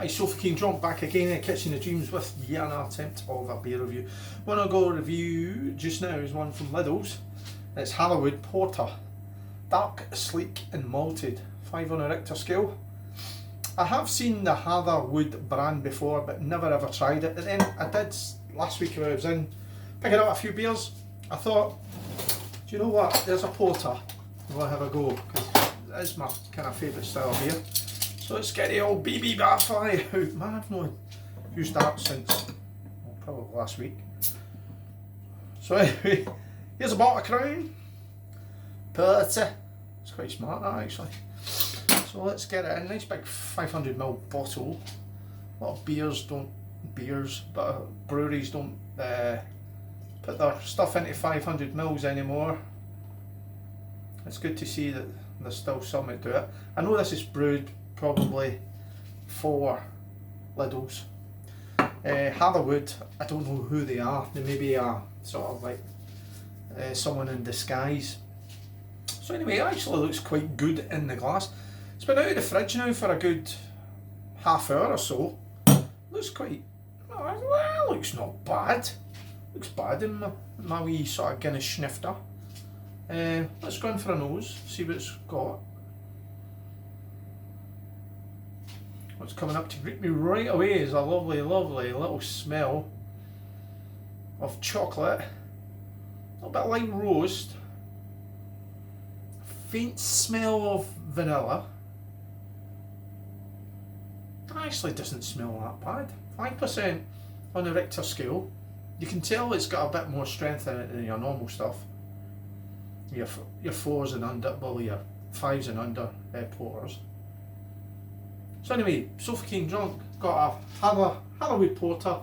Hi, Sofa King Drunk back again in Kitchen of Dreams with yet another attempt of a beer review. One I go review just now is one from LIDL's. It's Hatherwood Porter. Dark, sleek and malted. 5 on a Richter scale. I have seen the Hatherwood brand before but never ever tried it. But then I did last week when I was in picking up a few beers. I thought, do you know what, there's a porter. I'm going to have a go because it is my kind of favourite style of beer. So let's get the old BB Barfly out. Man, I've not used that since probably last week. So anyway, here's a bottle of Crown. Porter. It's quite smart that actually. So let's get it in. Nice big 500ml bottle. A lot of breweries don't put their stuff into 500ml anymore. It's good to see that there's still something to it. I know this is brewed probably for LIDL's. Hatherwood, I don't know who they are. They may be a sort of like someone in disguise. So anyway, it actually looks quite good in the glass. It's been out of the fridge now for a good half hour or so. Looks quite, well, looks not bad. Looks bad in my wee sort of Guinness snifter. Let's go in for a nose, see what it's got. What's coming up to greet me right away is a lovely, lovely little smell of chocolate. A little bit light roast. Faint smell of vanilla. Actually doesn't smell that bad. 5% on the Richter scale. You can tell it's got a bit more strength in it than your normal stuff. Your 4s and under, well, your 5s and under porters. So anyway, Sofa King Drunk got a Hatherwood Porter.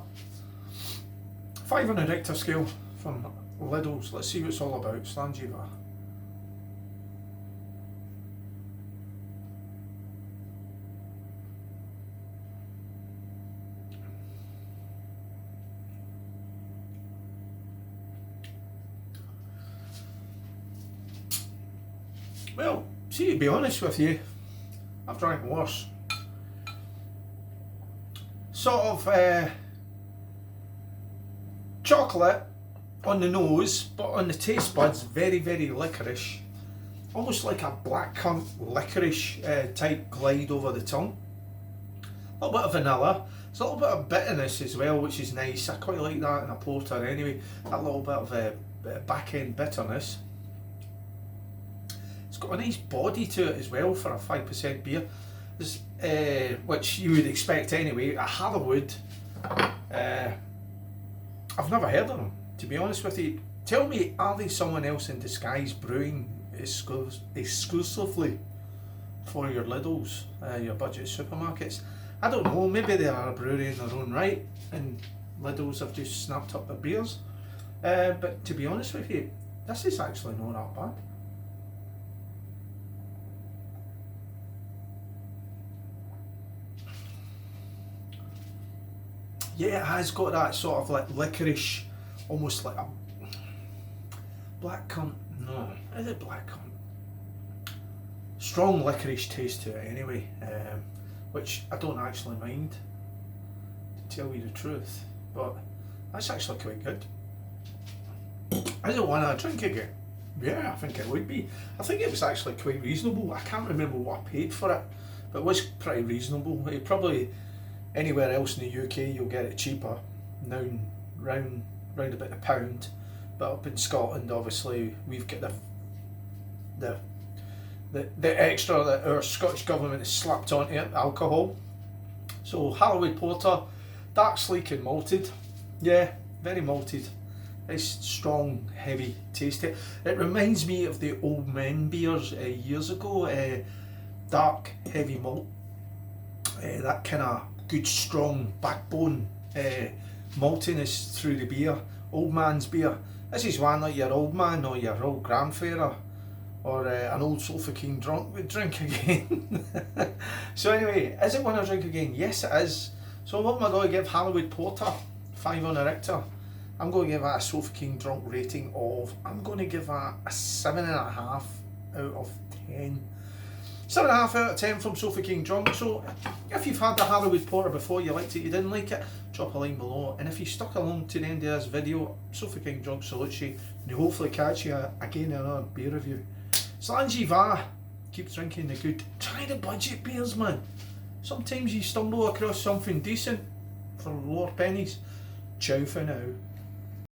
5 on the Richter scale from LIDL's. Let's see what it's all about. Slangiva. Well, see, to be honest with you, I've drank worse. Sort of chocolate on the nose, but on the taste buds, very, very licorice. Almost like a blackcurrant licorice type glide over the tongue. A little bit of vanilla. There's a little bit of bitterness as well, which is nice. I quite like that in a porter anyway. That little bit of back end bitterness. It's got a nice body to it as well for a 5% beer. Which you would expect anyway. A Hatherwood, I've never heard of them, to be honest with you. Tell me, are they someone else in disguise brewing exclusively for your LIDL's, your budget supermarkets? I don't know, maybe they are a brewery in their own right and LIDL's have just snapped up their beers. But to be honest with you, this is actually not that bad. Yeah, it has got that sort of like licorice, almost like a blackcurrant. No, is it blackcurrant? Strong licorice taste to it anyway, which I don't actually mind, to tell you the truth. But that's actually quite good. Is it one I drink again? Yeah, I think it would be. I think it was actually quite reasonable. I can't remember what I paid for it, but it was pretty reasonable. It probably. Anywhere else in the UK you'll get it cheaper, now round about £1, but up in Scotland obviously we've got the extra that our Scottish government has slapped onto it, alcohol. So Hatherwood Porter, dark, sleek and malted. Yeah, very malted. Nice strong heavy taste. It reminds me of the old men beers years ago, dark heavy malt, that kind of good strong backbone maltiness through the beer. Old man's beer. This is one like your old man or your old grandfather or an old Sofa King Drunk would drink again. So anyway, is it one I drink again? Yes it is. So what am I going to give Hatherwood Porter? 5 on a Richter. I'm going to give that a Sofa King Drunk rating of, I'm going to give that a 7.5 out of 10. 7.5 out of 10 from Sofa King Drunk. So if you've had the Hatherwood Porter before, you liked it, you didn't like it, drop a line below. And if you stuck along to the end of this video, Sofa King Drunk salutes you, and he'll hopefully catch you again in another beer review. Slangy Va, keep drinking the good. Try the budget beers, man. Sometimes you stumble across something decent for lower pennies. Ciao for now.